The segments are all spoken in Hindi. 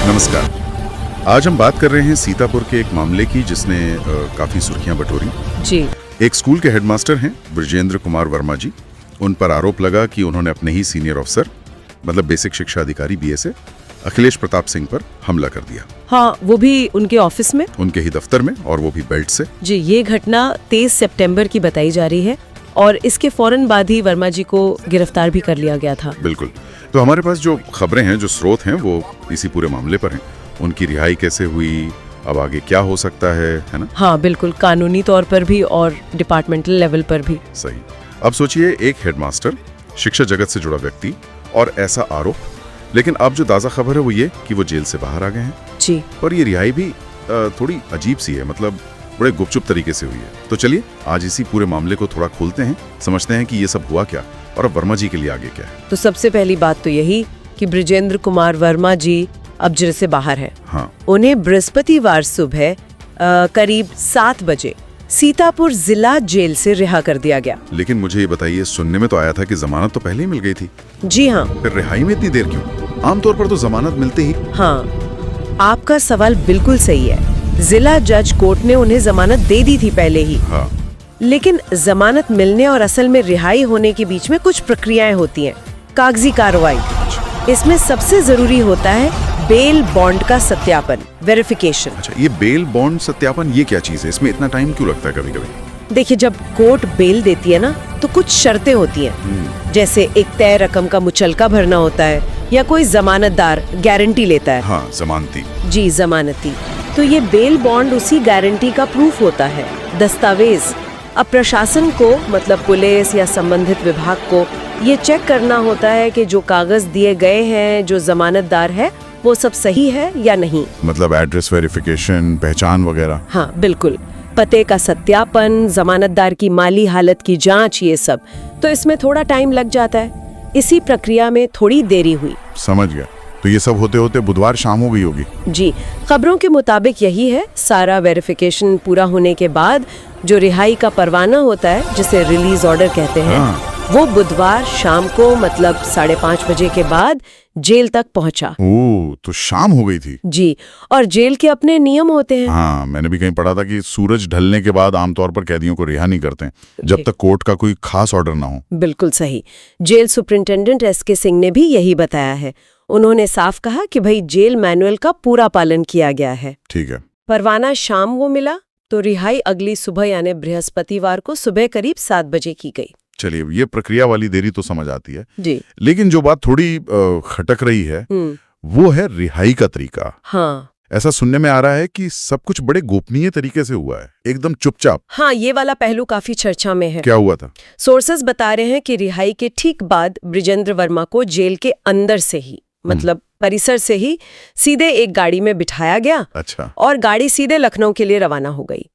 नमस्कार। आज हम बात कर रहे हैं सीतापुर के एक मामले की जिसने काफी सुर्खियां बटोरी। जी। एक स्कूल के हेडमास्टर हैं ब्रजेंद्र कुमार वर्मा जी। उन पर आरोप लगा कि उन्होंने अपने ही सीनियर अफसर मतलब बेसिक शिक्षा अधिकारी BSA अखिलेश प्रताप सिंह पर हमला कर दिया। हाँ, वो भी उनके ऑफिस में, उनके ही दफ्तर में, और वो भी बेल्ट से। जी। ये घटना 23 सितंबर की बताई जा रही है और इसके फौरन बाद ही वर्मा जी को गिरफ्तार भी कर लिया गया था। बिल्कुल। तो हमारे पास जो खबरें हैं, जो स्रोत हैं, वो इसी पूरे मामले पर हैं। उनकी रिहाई कैसे हुई, अब आगे क्या हो सकता है ना? हाँ बिल्कुल, कानूनी तौर पर भी और डिपार्टमेंटल लेवल पर भी। सही। अब सोचिए, एक हेडमास्टर, शिक्षा जगत से जुड़ा व्यक्ति, और ऐसा आरोप। लेकिन अब जो ताज़ा खबर है वो ये कि वो जेल से बाहर आ गए हैं। जी। और ये रिहाई भी थोड़ी अजीब सी है, मतलब बड़े गुपचुप तरीके से हुई है। तो चलिए आज इसी पूरे मामले को थोड़ा खोलते हैं, समझते हैं कि ये सब हुआ क्या और अब वर्मा जी के लिए आगे क्या है। तो सबसे पहली बात तो यही कि ब्रजेंद्र कुमार वर्मा जी अब जेल से बाहर है। हाँ। उन्हें बृहस्पतिवार सुबह करीब 7 बजे सीतापुर जिला जेल से रिहा कर दिया गया। लेकिन मुझे ये बताइए, सुनने में तो आया था कि जमानत तो पहले ही मिल गई थी। जी हाँ। फिर रिहाई में इतनी देर क्यों? आमतौर पर तो जमानत मिलते ही। हाँ, आपका सवाल बिल्कुल सही है। जिला जज कोर्ट ने उन्हें जमानत दे दी थी पहले ही। हाँ। लेकिन जमानत मिलने और असल में रिहाई होने के बीच में कुछ प्रक्रियाएं होती हैं, कागजी कार्रवाई। इसमें सबसे जरूरी होता है बेल बॉन्ड का सत्यापन, वेरिफिकेशन। अच्छा, ये बेल बॉन्ड सत्यापन, ये क्या चीज है? इसमें इतना टाइम क्यों लगता है कभी कभी? देखिए, जब कोर्ट बेल देती है ना, तो कुछ शर्तें होती हैं। जैसे एक तय रकम का मुचलका भरना होता है या कोई जमानतदार गारंटी लेता है। हाँ, जमानती। जी, जमानती। तो ये बेल बॉन्ड उसी गारंटी का प्रूफ होता है, दस्तावेज। अब प्रशासन को, मतलब पुलिस या संबंधित विभाग को, ये चेक करना होता है कि जो कागज दिए गए हैं, जो जमानतदार है, वो सब सही है या नहीं। मतलब एड्रेस वेरिफिकेशन, पहचान वगैरह। हाँ बिल्कुल, पते का सत्यापन, जमानतदार की माली हालत की जांच, ये सब। तो इसमें थोड़ा टाइम लग जाता है। इसी प्रक्रिया में थोड़ी देरी हुई। समझ गया। तो ये सब होते होते बुधवार शाम हो गई होगी। जी, खबरों के मुताबिक यही है। सारा वेरिफिकेशन पूरा होने के बाद जो रिहाई का परवाना होता है, जिसे रिलीज ऑर्डर कहते हैं, वो बुधवार शाम को, मतलब 5:30 बजे के बाद जेल तक पहुंचा। ओह, तो शाम हो गई थी। जी, और जेल के अपने नियम होते हैं। हाँ, मैंने भी कहीं पढ़ा था कि सूरज ढलने के बाद आमतौर पर कैदियों को रिहा नहीं करते जब तक कोर्ट का कोई खास ऑर्डर ना हो। बिल्कुल सही। जेल सुपरिंटेंडेंट SK सिंह ने भी यही बताया है। उन्होंने साफ कहा कि भाई, जेल मैनुअल का पूरा पालन किया गया है। ठीक है। परवाना शाम को मिला तो रिहाई अगली सुबह यानी बृहस्पतिवार को सुबह करीब 7 बजे की गई। चलिए, ये प्रक्रिया वाली देरी तो समझ आती है जी। लेकिन जो बात थोड़ी खटक रही है वो है रिहाई का तरीका। हाँ, ऐसा सुनने में आ रहा है कि सब कुछ बड़े गोपनीय तरीके से हुआ है, एकदम चुपचाप। हाँ, ये वाला पहलू काफी चर्चा में है। क्या हुआ था? सोर्सेस बता रहे हैं कि रिहाई के ठीक बाद ब्रजेंद्र वर्मा को जेल के अंदर से ही, मतलब परिसर से ही, सीधे एक गाड़ी में बिठाया गया। अच्छा। और गाड़ी सीधे लखनऊ के लिए रवाना हो गई।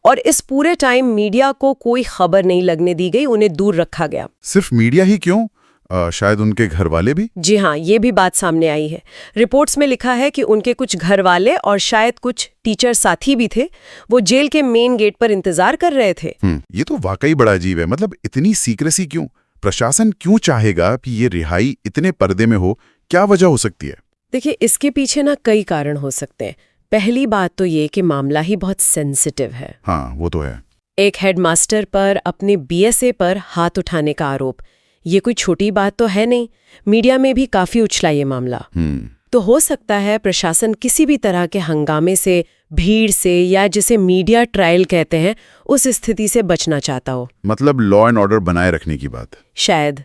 और इस पूरे टाइम मीडिया को कोई खबर नहीं लगने दी गई, उन्हें दूर रखा गया। सिर्फ मीडिया ही क्यों, शायद उनके घर वाले भी? जी हाँ, ये भी बात सामने आई है। रिपोर्ट्स में लिखा है कि उनके कुछ घर वाले और शायद कुछ टीचर साथी भी थे, वो जेल के मेन गेट पर इंतजार कर रहे थे। ये तो वाकई बड़ा अजीब है। मतलब इतनी सीक्रेसी क्यों? प्रशासन क्यों चाहेगा कि ये रिहाई इतने पर्दे में हो? क्या वजह हो सकती है? देखिए, इसके पीछे ना कई कारण हो सकते हैं। पहली बात तो ये कि मामला ही बहुत सेंसिटिव है। हाँ, वो तो है। एक हेडमास्टर पर अपने BSA पर हाथ उठाने का आरोप, ये कोई छोटी बात तो है नहीं। मीडिया में भी काफी उछला ये मामला। तो हो सकता है प्रशासन किसी भी तरह के हंगामे से, भीड़ से, या जिसे मीडिया ट्रायल कहते हैं, उस स्थिति से बचना चाहता हो। मतलब लॉ एंड ऑर्डर बनाए रखने की बात शायद।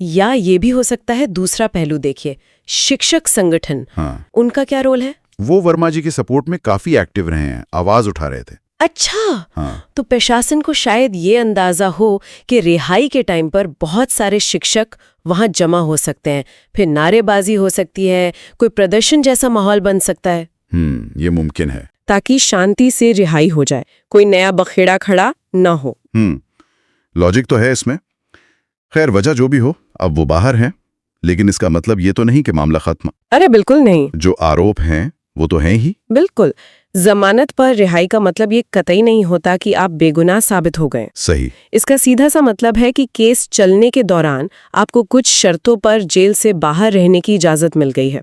या ये भी हो सकता है दूसरा पहलू। देखिए, शिक्षक संगठन, उनका क्या रोल है? वो वर्मा जी के सपोर्ट में काफी एक्टिव रहे हैं, आवाज उठा रहे थे। अच्छा। तो प्रशासन को शायद ये अंदाजा हो कि रिहाई के टाइम पर बहुत सारे शिक्षक वहां जमा हो सकते हैं, फिर नारेबाजी हो सकती है, कोई प्रदर्शन जैसा माहौल बन सकता है। ये मुमकिन है, ताकि शांति से रिहाई हो जाए, कोई नया बखेड़ा खड़ा न हो। लॉजिक तो है इसमें। खैर, वजह जो भी हो, अब वो बाहर हैं, लेकिन इसका मतलब ये तो नहीं कि मामला खत्म। अरे बिल्कुल नहीं। जो आरोप हैं वो तो हैं ही। बिल्कुल। जमानत पर रिहाई का मतलब ये कतई नहीं होता कि आप बेगुनाह साबित हो गए। सही। इसका सीधा सा मतलब है कि केस चलने के दौरान आपको कुछ शर्तों पर जेल से बाहर रहने की इजाजत मिल गई है।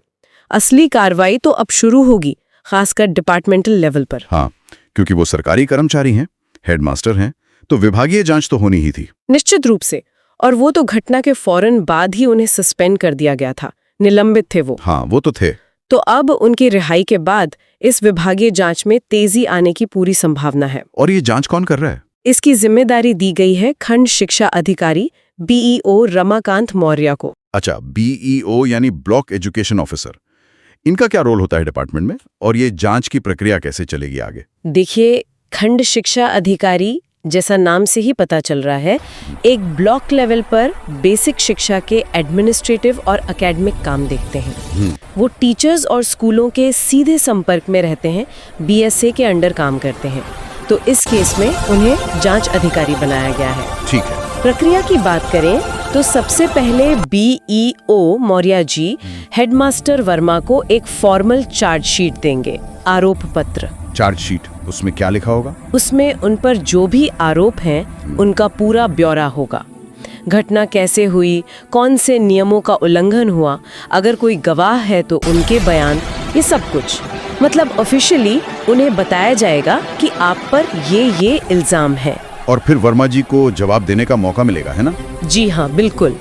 असली कार्रवाई तो अब शुरू होगी, खासकर डिपार्टमेंटल लेवल पर। हाँ, क्योंकि वो सरकारी कर्मचारी हैं, हेडमास्टर हैं, तो विभागीय जांच तो होनी ही थी। निश्चित रूप से। और वो तो घटना के फौरन बाद ही उन्हें सस्पेंड कर दिया गया था, निलंबित थे वो। हाँ, वो तो थे। तो अब उनकी रिहाई के बाद इस विभागीय जांच में तेजी आने की पूरी संभावना है। और ये जांच कौन कर रहा है? इसकी जिम्मेदारी दी गई है खंड शिक्षा अधिकारी बीईओ रमाकांत मौर्य को। अच्छा, बीईओ यानी ब्लॉक एजुकेशन ऑफिसर। इनका क्या रोल होता है डिपार्टमेंट में, और ये जांच की प्रक्रिया कैसे चलेगी आगे? देखिए, खंड शिक्षा अधिकारी जैसा नाम से ही पता चल रहा है, एक ब्लॉक लेवल पर बेसिक शिक्षा के एडमिनिस्ट्रेटिव और एकेडमिक काम देखते हैं। वो टीचर्स और स्कूलों के सीधे संपर्क में रहते हैं, बीएसए के अंडर काम करते हैं। तो इस केस में उन्हें जांच अधिकारी बनाया गया है। ठीक है। प्रक्रिया की बात करें तो सबसे पहले बीईओ मौर्य जी हेडमास्टर वर्मा को एक फॉर्मल चार्जशीट देंगे, आरोप पत्र। चार्जशीट, उसमें क्या लिखा होगा? उसमें उन पर जो भी आरोप हैं उनका पूरा ब्यौरा होगा। घटना कैसे हुई, कौन से नियमों का उल्लंघन हुआ, अगर कोई गवाह है तो उनके बयान, ये सब कुछ। मतलब ऑफिशियली उन्हें बताया जाएगा कि आप पर ये इल्जाम है। और फिर वर्मा जी को जवाब देने का मौका मिलेगा, है ना? जी हाँ, बिल्कुल।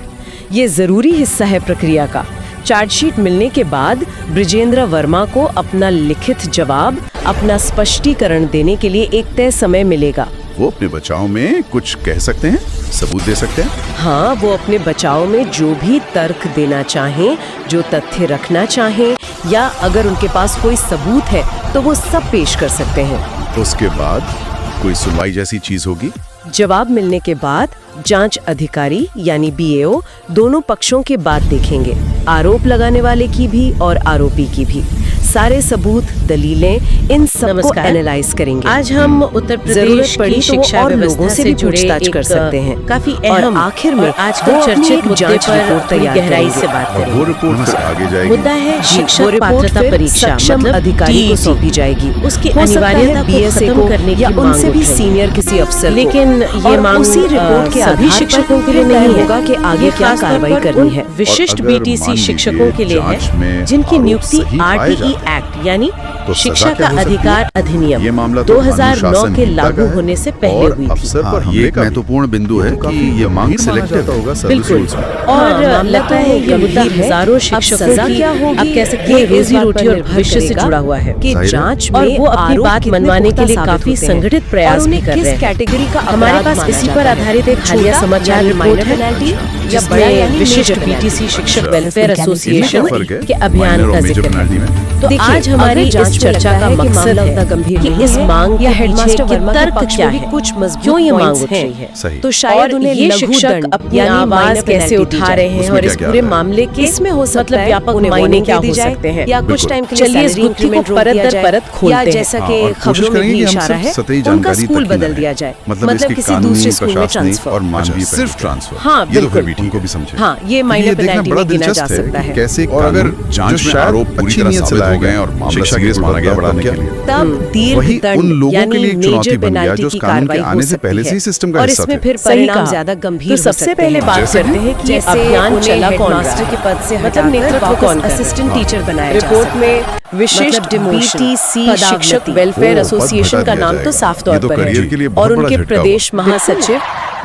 ये जरूरी हिस्सा है प्रक्रिया का। चार्जशीट मिलने के बाद बृजेंद्र वर्मा को अपना लिखित जवाब, अपना स्पष्टीकरण देने के लिए एक तय समय मिलेगा। वो अपने बचाव में कुछ कह सकते हैं, सबूत दे सकते हैं। हाँ, वो अपने बचाव में जो भी तर्क देना चाहें, जो तथ्य रखना चाहें, या अगर उनके पास कोई सबूत है तो वो सब पेश कर सकते हैं। उसके बाद कोई सुनवाई जैसी चीज होगी। जवाब मिलने के बाद जांच अधिकारी यानी बीएओ दोनों पक्षों की बात देखेंगे, आरोप लगाने वाले की भी और आरोपी की भी। सारे सबूत, दलीलें, इन सब को एनालाइज करेंगे। आज हम उत्तर प्रदेश की शिक्षा लोगों से भी पूछताछ कर सकते हैं। काफी और अहम आखिर में आजकल चर्चित मुद्दे जांच पर रिपोर्ट थोड़ी तैयार गहराई करेंगे। से बात और वो करेंगे। रिपोर्ट फिर आगे जाएगी। मुद्दा है वो शिक्षक रिपोर्ट पात्रता फिर परीक्षा, सक्षम मतलब अधिकारी को TET, सौंपी जाएगी। उसकी हो सकता है अनिवार्यता को बीएसए खत्म को करने की या मांग उनसे भी उठ रही है। सीनियर किसी अफसर को। लेकिन ये और मांग उसी रिपोर्ट के सभी आधार शिक्षकों पर के लिए तय नहीं है। होगा कि आगे ये क्या खासतौर कार्रवाई पर करनी उन है। विशिष्ट और अगर बीटीसी मान लीजिए शिक्षकों के लिए जांच है में जिनकी आरोप नियुक्ति सही पाए आरटीई जाते हैं, एक्ट यानी तो सजा शिक्षा क्या का हो सकती है? अधिकार अधिनियम ये मामला तो 2009 अनुशासन के हीनता लागू का है होने से पहले और हुई थी। अफसर पर हाँ, हमले ये एक का भी महत्वपूर्ण बिंदु है कि ये मांग सिलेक्टिव होगा बिल्कुल। और लगता है ये मुद्दा हजारों शिक्षकों सजा की, क्या होगी, आप कह सकते हैं, ये रोजी इस बात रोटी पर और निर्भर भविष्य से करेगा जुड़ा हुआ है कि जाहिर है। जांच और में वो अपनी आरोप बात कितने मनवाने पुख्ता के लिए साबित काफी होते हैं संगठित और प्रयास उन्हें भी कर किस रहे हैं। कैटेगरी का हमारे अपराध पास माना इसी जाता पर है। आधारित एक हालिया छोटा समाचार यानी रिपोर्ट minor penalty है या बड़ा यानी जिसमें विशिष्ट major penalty। बीटीसी शिक्षक अच्छा। वेलफेयर इनमें एसोसिएशन क्या फर्क है? के अभियान Minor का और major जिक्र penalty है। में? तो देखिए, आज हमारी अगर जांच इस में चर्चा लगता का है कि मकसद मामला है उतना गंभीर कि नहीं इस है मांग या के हेडमास्टर पीछे वर्मा के के तर्क पक्ष क्या में भी है, कुछ मजबूत क्यों ये मांग points उठ हैं। रही है। सही। तो शायद और उन्हें ये लघु शिक्षक दंड अपनी यानी आवाज minor कैसे penalty दी उठा जाए। रहे हैं उसमें और क्या इस क्या पूरे है? मामले के इसमें हो सकता मतलब है व्यापक उन्हें मायने warning क्या दे दी हो जाए सकते हैं। या कुछ बिल्कुल। टाइम के लिए चलिए इस salary गुत्थी को increment रोक परत दिया दर जाए, परत या खोलते हैं। जैसा हाँ, कि और कोशिश खबरों में करेंगे भी कि हम इशारा सिर्फ है सतही उनका जानकारी स्कूल तक ही बदल न दिया रहें। जाए, मतलब मतलब इसकी किसी कानूनी, दूसरे स्कूल में प्रशासनिक ट्रांसफर। और मानवीय सिर्फ पहलू। ट्रांसफर। हाँ, ये तो फिर बिल्कुल। भी ठीक उनको भी समझे। हाँ, ये क्योंकि माइनर देखना पेनल्टी बड़ा में गिना जा दिलचस्प है सकता कि है। कैसे और अगर जांच में शायद आरोप पूरी अच्छी तरह नीयत से साबित लाया हो गए गया और मामला शिक्षा की सीरियस माना गया बढ़ाने बढ़ाने के के लिए। लिए, तब वही दीर्घ उन दंड लोगों के यानी लिए एक चुनौती मेजर बन गया पेनल्टी जो की इस कानून के कार्रवाई आने हो से पहले सकती से ही है सिस्टम का और हिस्सा इसमें थे। फिर सही परिणाम कहा। ज्यादा गंभीर तो हो सबसे सकते पहले हैं। बात जैसे करते कि? हैं कि जैसे अभियान उन्हें चला कौन रहा हेडमास्टर है। के पद से मतलब हटाकर नेतृत्व वापस कौन कर रहा है? असिस्टेंट टीचर बनाया जा रिपोर्ट सकता में है। विशिष्ट मतलब demotion, बीटीसी पदावनति। शिक्षक वेलफेयर ओह, पद एसोसिएशन घटा का दिया नाम तो जाएगा। साफ ये तौर तो पर करियर है के लिए बहुत और बड़ा उनके झटका प्रदेश महासचिव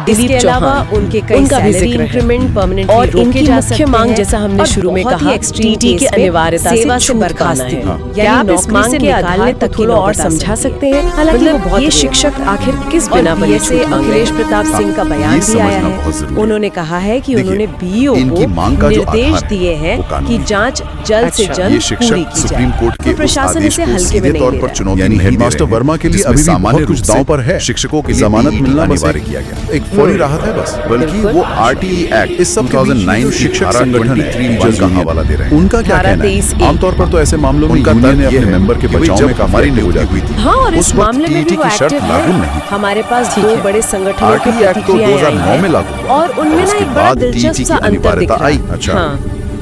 दिलीप इसके अलावा चौहान, उनके कई उनका भी सैलरी जिक्र है। इंक्रीमेंट परमानेंटली और रोके इनकी जा मुख्य सकते मांग हैं जैसा हमने और शुरू में बहुत ही कहा extreme टीटी की केस में अनिवार्यता से सेवा से छूट बर्खास्त पाना है। हाँ। क्या यानी आप इस नौकरी मांग से के निकालने आधार तक पर की थोड़ा और नौबत आ समझा सकती सकते हैं? हालांकि वो मतलब बहुत ये rare शिक्षक है। आखिर किस और बिना पर ये बीएसए छूट मांग रहे अखिलेश हैं? प्रताप सिंह का बयान ये भी आया समझना है। बहुत जरूरी है। उन्होंने कहा है कि देखिए, उन्होंने बीईओ इनकी को मांग का जो निर्देश आधार है, दिए हैं वो कानूनी कि है। जांच जल्द से अच्छा, जल्द ये पूरी शिक्षक की सुप्रीम जाए। कोर्ट के तो उस प्रशासन आदेश इसे को हल्के सीधे में नहीं तौर ले पर रहा है। चुनौती यानी नहीं दे हेडमास्टर रहे हैं, वर्मा के लिए जिसमें अभी भी सामान्य बहुत कुछ रूप से दांव पर है। शिक्षकों के लिए जमानत भी मिलना बस अनिवार्य किया गया। एक फौरी राहत है बस। बल्कि बिल्कुल। वो आरटीई एक्ट इस सब 2009 शिक्षक संगठन है टीचर्स का यूनियन, हवाला दे रहे हैं। उनका क्या धारा कहना 23 है? आमतौर पर तो ऐसे मामलों में उनका यूनियन ने तर्क ये अपने है मेंबर के कि भाई बचाव जब में काफी हमारी एक्टिव हो नियुक्ति जाती हुई थी, हाँ, और उस इस वक्त मामले में भी TET वो की शर्त एक्टिव लागू है। नहीं थी। हमारे पास ठीक दो है। बड़े संगठनों की आरटीई एक्ट तो प्रतिक्रियाएं आई 2009 में हैं लागू हुआ और उनमें ना उसके एक बड़ा बाद दिलचस्प TET सा की अंतर दिख अनिवार्यता रहा आई। है। अच्छा। हाँ,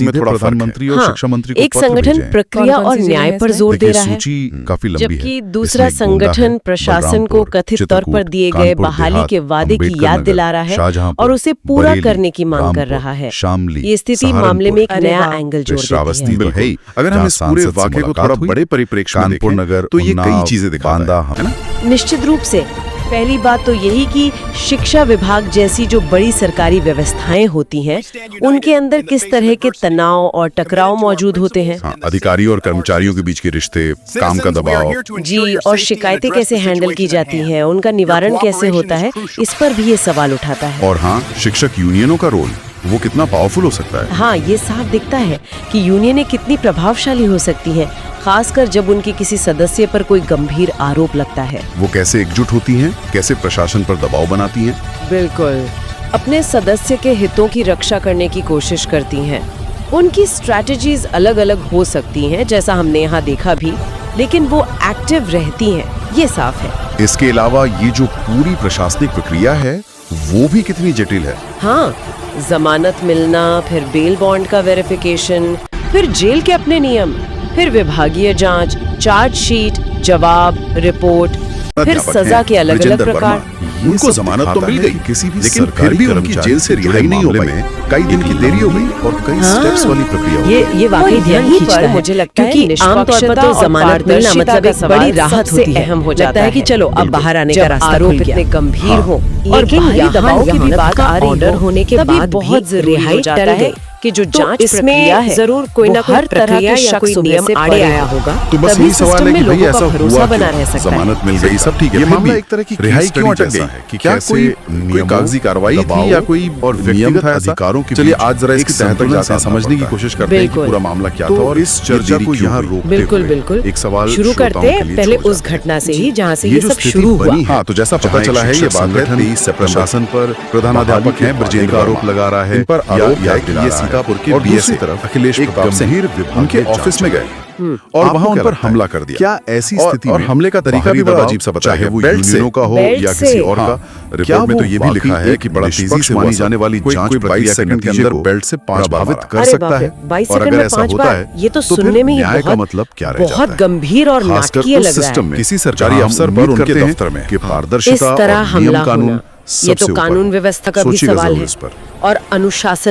तो मैं सीधे थोड़ा फर्क है। प्रधानमंत्री और हाँ, शिक्षा मंत्री को एक पत्र संगठन भेजे हैं। प्रक्रिया कौन-कौन और सी न्याय जगह पर है जोर दे देखिए, रहा है, सूची काफी लंबी है। जबकि दूसरा इसमें गोंडा संगठन है, प्रशासन को बलरामपुर, कथित तौर पर चित्रकूट, दिए गए कानपुर बहाली देहात, के वादे की अम्बेडकर याद नगर, दिला रहा है शाहजहांपुर, और उसे पूरा बरेली, करने की मांग कर रामपुर, रहा है। शामली, ये स्थिति मामले में एक अरे नया वाह। एंगल जोड़ देती श्रावस्ती है। तो है ही, अगर हम जहाँ इस पूरे सांसद से वाकये को मुलाकात थोड़ा हुई, बड़े परिप्रेक्ष्य में कानपुर देखें, नगर, तो ये कई उन्नाव, चीजें दिखाता बांदा, है ना? निश्चित रूप से पहली बात तो यही कि शिक्षा विभाग जैसी जो बड़ी सरकारी व्यवस्थाएं होती हैं, उनके अंदर किस तरह के तनाव और टकराव मौजूद होते हैं। हाँ, अधिकारी और कर्मचारियों के बीच के रिश्ते, काम का दबाव। जी, और शिकायतें कैसे हैंडल की जाती हैं, उनका निवारण कैसे होता है, इस पर भी ये सवाल उठाता है। और हाँ, शिक्षक यूनियनों का रोल, वो कितना पावरफुल हो सकता है। हाँ, ये साफ दिखता है कि यूनियनें कितनी प्रभावशाली हो सकती हैं, खासकर जब उनके किसी सदस्य पर कोई गंभीर आरोप लगता है। वो कैसे एकजुट होती हैं, कैसे प्रशासन पर दबाव बनाती हैं। बिल्कुल, अपने सदस्य के हितों की रक्षा करने की कोशिश करती हैं। उनकी स्ट्रैटेजीज अलग अलग हो सकती हैं, जैसा हमने यहाँ देखा भी, लेकिन वो एक्टिव रहती हैं, ये साफ है। इसके अलावा ये जो पूरी प्रशासनिक प्रक्रिया है, वो भी कितनी जटिल है। हाँ, जमानत मिलना, फिर बेल बॉन्ड का वेरिफिकेशन, फिर जेल के अपने नियम, फिर विभागीय जांच, चार्जशीट, जवाब, रिपोर्ट, फिर अध्यापक सजा हैं के अलग अलग ब्रजेंद्र प्रकार। वर्मा। उनको ये सब जमानत तो दिखाता मिल है गई, कि किसी भी लेकिन फिर सरकारी भी उनकी कर्मचारी जेल से के रिहाई नहीं हो मामले पाई। में कई दिन की देरी हो गई और कई हाँ। स्टेप्स वाली प्रक्रिया हो ये गई। ये वाकई और ध्यान यहीं खींचता पर है मुझे लगता है क्योंकि आमतौर पर निष्पक्षता तो और जमानत मिलना पारदर्शिता मतलब का एक सवाल बड़ी राहत सबसे होती है। अहम हो लगता जाता है कि है। चलो अब बाहर आने का जब रास्ता आरोप खुल गया। इतने गंभीर हाँ। हो और लेकिन भारी यहाँ दबाव की भी जमानत बात का आ रही ऑर्डर हो, होने के तभी बाद बहुत भी जरूरी रिहाई हो जाता टल है गई। कि जो तो जांच इसमें प्रक्रिया है जरूर कोई वो ना कोई हर तरह प्रक्रिया के या शक कोई सुबह नियम से आड़े परे आया हो। होगा। तो बस तभी यही सवाल सिस्टम है में कि भाई लोगों ऐसा का भरोसा हुआ बना क्यों? रह सकता है। जमानत मिल सही गई सब ठीक है, ये फिर मामला भी एक तरह की रिहाई case क्यों study अटक जैसा गई? है कि क्या कैसे कोई नियमों, कागजी कार्रवाई थी दबाव या कोई और नियम व्यक्तिगत था ऐसा? अधिकारों के चलिए बीच आज जरा एक इसकी तह तक संतुलन जाते हैं, साधना समझने की पड़ता है। कोशिश करते हैं कि बिल्कुल। पूरा मामला क्या तो था और इस चर्चा देरी को क्यों यहाँ हुई? रोकते बिल्कुल हुए बिल्कुल एक सवाल शुरू श्रोताओं करते के हैं लिए पहले छोड़ उस जाते हैं। घटना से ही जहाँ से ये ये जो सब स्थिति शुरू हुआ। बनी है, हाँ, तो जैसा पता जहाँ एक चला है, ये शिक्षक बात है संगठन 23 सितंबर प्रशासन पर प्रधानाध्यापक हैं ब्रजेंद्र का आरोप वर्मा। लगा रहा है इन पर या आरोप है याद कि दिला ये रहा है। सीतापुर के और BSA दूसरी तरफ अखिलेश एक प्रताप सिंह गंभीर विभागीय उनके जांच ऑफिस में चल गए रही है। और आपको वहां उन क्या पर लगता है? हमला कर दिया। क्या ऐसी और- स्थिति और में हमले का तरीका बाहरी भी बड़ा दबाव, अजीब सा बताया चाहे गया। वो बेल्ट से। यूनियनों का हो बेल्ट या से। किसी और का हाँ। क्या रिपोर्ट में वो तो ये भी लिखा वाकई है एक कि बड़ा तेजी निष्पक्ष से मानी हुआ जाने वाली कोई जांच 22 प्रक्रिया के सेकंड के नतीजे अंदर को बेल्ट से 5 बार प्रभावित मारा। कर अरे सकता बाप रे, है? 22 और सेकंड अगर में ऐसा 5 होता बार, है ये तो फिर सुनने में ही न्याय का बहुत मतलब क्या रह बहुत जाता है? गंभीर और खासकर नाटकीय उस लग रहा सिस्टम है। में किसी जहाँ सरकारी हम अफसर उम्मीद पर उनके करते हैं दफ्तर में कि इस पारदर्शिता तरह और हमला नियम कानून होना, ये सबसे तो ऊपर कानून है। व्यवस्था का भी सोचिएगा सवाल जरूर है इस पर। और अनुशासन